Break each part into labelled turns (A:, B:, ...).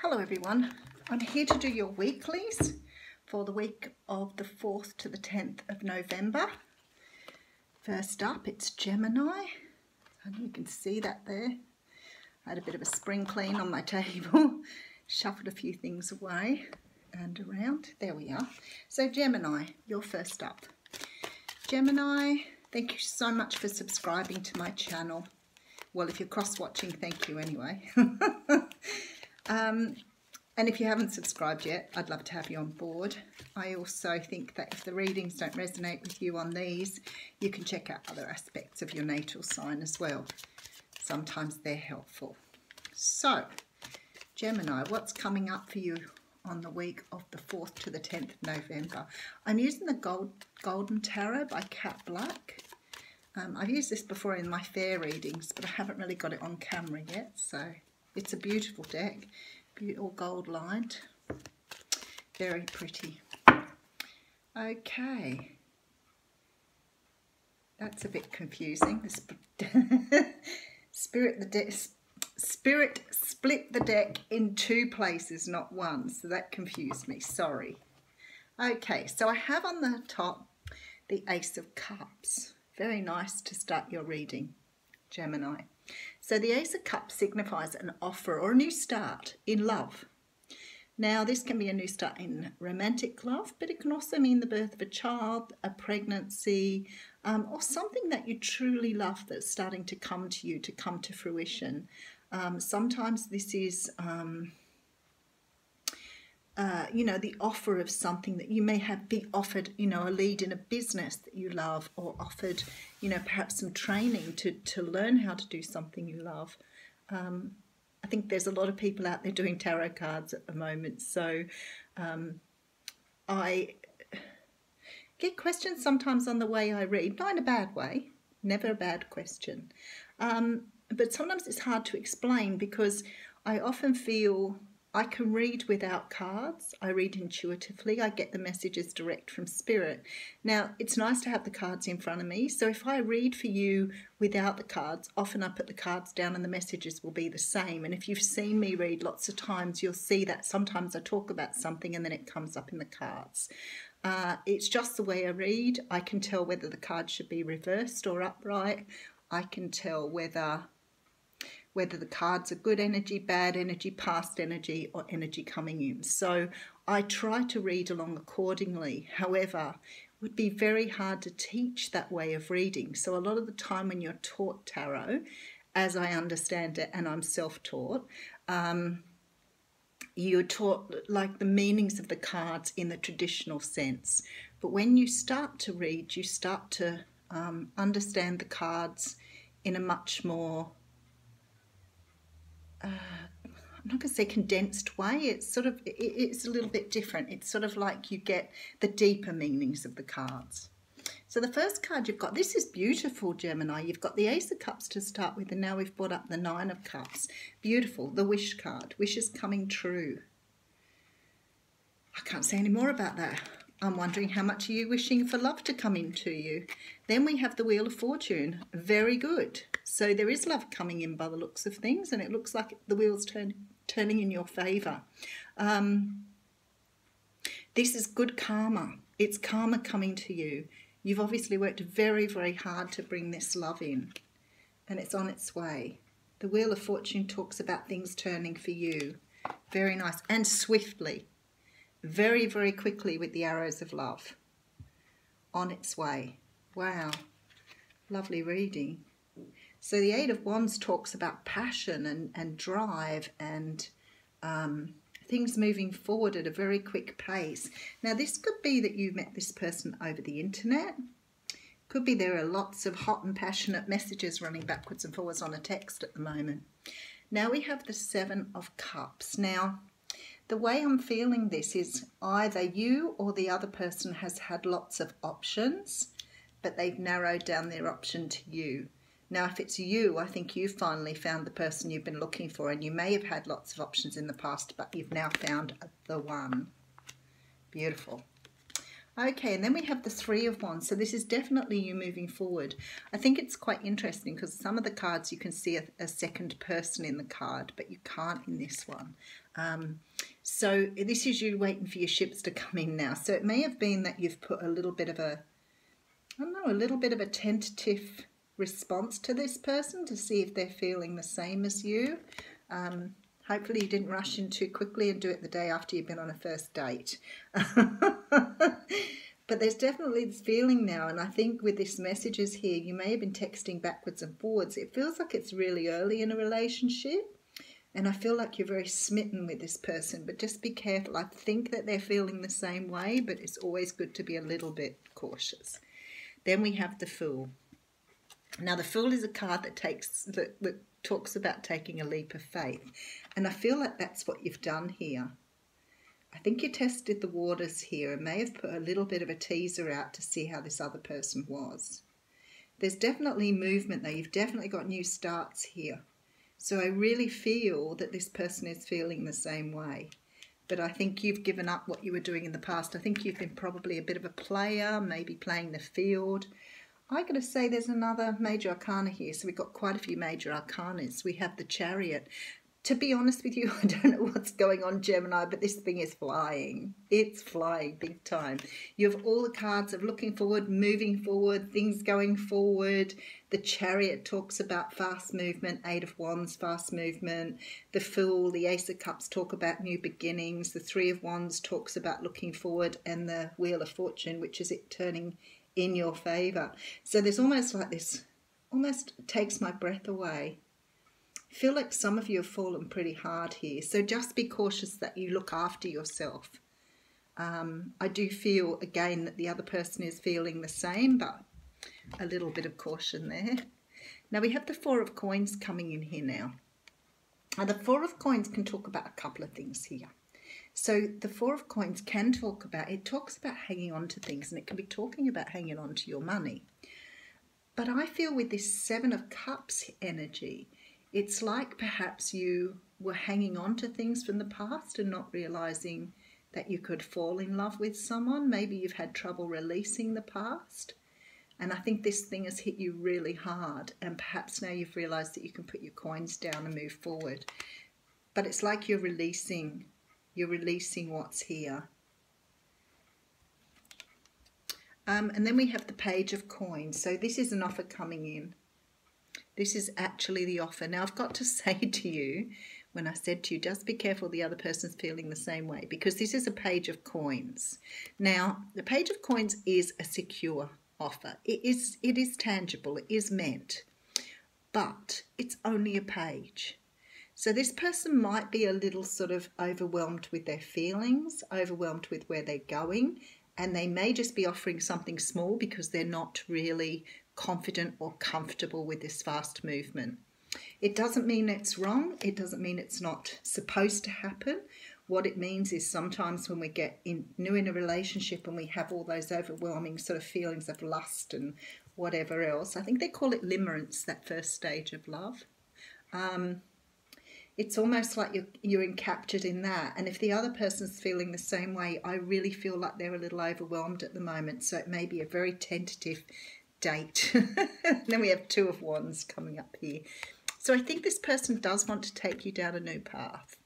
A: Hello everyone, I'm here to do your weeklies for the week of the 4th to the 10th of November. First up, it's Gemini, and you can see that there. I had a bit of a spring clean on my table, shuffled a few things away and around. There we are. So Gemini, you're first up. Gemini, thank you so much for subscribing to my channel. Well, if you're cross-watching, thank you anyway. And if you haven't subscribed yet, I'd love to have you on board. I also think that if the readings don't resonate with you on these, you can check out other aspects of your natal sign as well. Sometimes they're helpful. So, Gemini, what's coming up for you on the week of the 4th to the 10th of November? I'm using the Golden Tarot by Cat Black. I've used this before in my fair readings, but I haven't really got it on camera yet, so it's a beautiful deck. All gold lined, very pretty. Okay, that's a bit confusing. Spirit split the deck in two places, not one, so that confused me, sorry. Okay, so I have on the top the Ace of Cups. Very nice to start your reading, Gemini. So the Ace of Cups signifies an offer or a new start in love. Now this can be a new start in romantic love, but it can also mean the birth of a child, a pregnancy, or something that you truly love that's starting to come to you, to come to fruition. Sometimes this is you know, the offer of something that you may have be offered, you know, a lead in a business that you love, or offered, you know, perhaps some training to learn how to do something you love. I think there's a lot of people out there doing tarot cards at the moment, so I get questions sometimes on the way I read, not in a bad way, never a bad question, but sometimes it's hard to explain because I often feel I can read without cards. I read intuitively. I get the messages direct from spirit. Now, it's nice to have the cards in front of me. So if I read for you without the cards, often I put the cards down and the messages will be the same. And if you've seen me read lots of times, you'll see that sometimes I talk about something and then it comes up in the cards. It's just the way I read. I can tell whether the card should be reversed or upright. I can tell whether the cards are good energy, bad energy, past energy, or energy coming in. So I try to read along accordingly. However, it would be very hard to teach that way of reading. So a lot of the time when you're taught tarot, as I understand it, and I'm self-taught, you're taught like the meanings of the cards in the traditional sense. But when you start to read, you start to understand the cards in a much more I'm not going to say condensed way. It's sort of, it's a little bit different. It's sort of like you get the deeper meanings of the cards. So the first card you've got, this is beautiful, Gemini. You've got the Ace of Cups to start with, and now we've brought up the Nine of Cups. Beautiful, the Wish card. Wishes coming true. I can't say any more about that. I'm wondering how much are you wishing for love to come into you. Then we have the Wheel of Fortune. Very good. So there is love coming in by the looks of things, and it looks like the wheel's turning in your favour. This is good karma. It's karma coming to you. You've obviously worked very, very hard to bring this love in, and it's on its way. The Wheel of Fortune talks about things turning for you. Very nice. And swiftly. Very, very quickly with the arrows of love. On its way. Wow. Lovely reading. So the Eight of Wands talks about passion and drive and things moving forward at a very quick pace. Now this could be that you met this person over the internet. Could be there are lots of hot and passionate messages running backwards and forwards on a text at the moment. Now we have the Seven of Cups. Now the way I'm feeling this is either you or the other person has had lots of options, but they've narrowed down their option to you. Now, if it's you, I think you finally found the person you've been looking for, and you may have had lots of options in the past, but you've now found the one. Beautiful. Okay, and then we have the Three of Wands. So this is definitely you moving forward. I think it's quite interesting because some of the cards you can see a second person in the card, but you can't in this one. So this is you waiting for your ships to come in now. So it may have been that you've put a little bit of a, I don't know, a little bit of a tentative response to this person to see if they're feeling the same as you. Hopefully you didn't rush in too quickly and do it the day after you've been on a first date. But there's definitely this feeling now, and I think with this messages here, you may have been texting backwards and forwards. It feels like it's really early in a relationship, and I feel like you're very smitten with this person, but just be careful. I think that they're feeling the same way, but it's always good to be a little bit cautious. Then we have the Fool. Now, the Fool is a card that talks about taking a leap of faith. And I feel like that's what you've done here. I think you tested the waters here and may have put a little bit of a teaser out to see how this other person was. There's definitely movement there. You've definitely got new starts here. So I really feel that this person is feeling the same way. But I think you've given up what you were doing in the past. I think you've been probably a bit of a player, maybe playing the field. I got to say there's another major arcana here. So we've got quite a few major arcanas. We have the Chariot. To be honest with you, I don't know what's going on, Gemini, but this thing is flying. It's flying big time. You have all the cards of looking forward, moving forward, things going forward. The Chariot talks about fast movement, Eight of Wands, fast movement. The Fool, the Ace of Cups talk about new beginnings. The Three of Wands talks about looking forward, and the Wheel of Fortune, which is it turning in your favour. So there's almost like this, almost takes my breath away. I feel like some of you have fallen pretty hard here, so just be cautious that you look after yourself. I do feel again that the other person is feeling the same, but a little bit of caution there. Now we have the Four of Coins coming in here now. Now the Four of Coins can talk about a couple of things here. So the Four of Coins can talk about, it talks about hanging on to things, and it can be talking about hanging on to your money. But I feel with this Seven of Cups energy, it's like perhaps you were hanging on to things from the past and not realizing that you could fall in love with someone. Maybe you've had trouble releasing the past. And I think this thing has hit you really hard. And perhaps now you've realized that you can put your coins down and move forward. But it's like you're releasing what's here. And then we have the Page of Coins. So this is an offer coming in. This is actually the offer. Now, I've got to say to you, when I said to you, just be careful the other person's feeling the same way, because this is a Page of Coins. Now, the Page of Coins is a secure offer. It is tangible. It is meant. But it's only a page. So this person might be a little sort of overwhelmed with their feelings, overwhelmed with where they're going, and they may just be offering something small because they're not really confident or comfortable with this fast movement. It doesn't mean it's wrong. It doesn't mean it's not supposed to happen. What it means is sometimes when we get new in a relationship and we have all those overwhelming sort of feelings of lust and whatever else, I think they call it limerence, that first stage of love. It's almost like you're encaptured in that. And if the other person's feeling the same way, I really feel like they're a little overwhelmed at the moment. So it may be a very tentative date. Then we have Two of Wands coming up here. So I think this person does want to take you down a new path.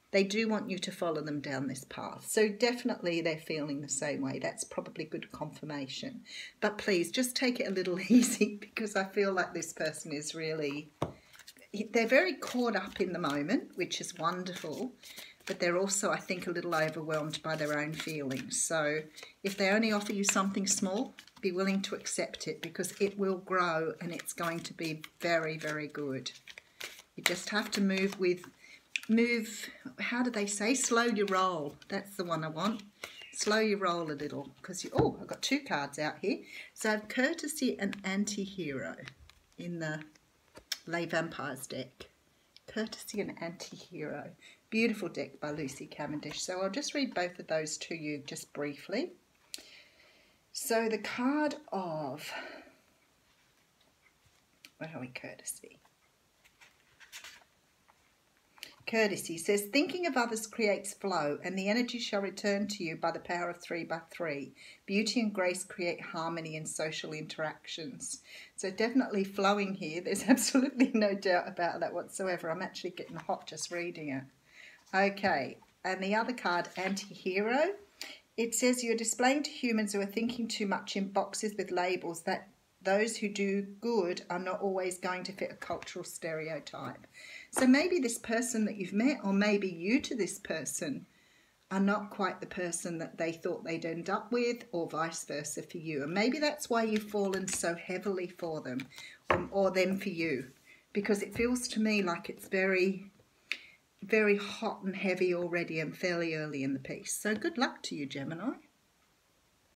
A: They do want you to follow them down this path. So definitely they're feeling the same way. That's probably good confirmation. But please just take it a little easy, because I feel like this person is really, they're very caught up in the moment, which is wonderful. But they're also, I think, a little overwhelmed by their own feelings. So if they only offer you something small, be willing to accept it, because it will grow and it's going to be very, very good. You just have to move, how do they say? Slow your roll. That's the one I want. Slow your roll a little, because oh, I've got two cards out here. So I have Courtesy and Anti-Hero in the Les Vampires deck. Courtesy and Anti-Hero. Beautiful deck by Lucy Cavendish. So I'll just read both of those to you just briefly. So the card of, where are we, Courtesy? Courtesy says, thinking of others creates flow, and the energy shall return to you by the power of 3 by 3. Beauty and grace create harmony in social interactions. So definitely flowing here. There's absolutely no doubt about that whatsoever. I'm actually getting hot just reading it. Okay, and the other card, Anti-Hero. It says you're displaying to humans who are thinking too much in boxes with labels that those who do good are not always going to fit a cultural stereotype. So maybe this person that you've met, or maybe you to this person, are not quite the person that they thought they'd end up with, or vice versa for you. And maybe that's why you've fallen so heavily for them, or them for you, because it feels to me like it's very, very hot and heavy already and fairly early in the piece. So good luck to you, Gemini.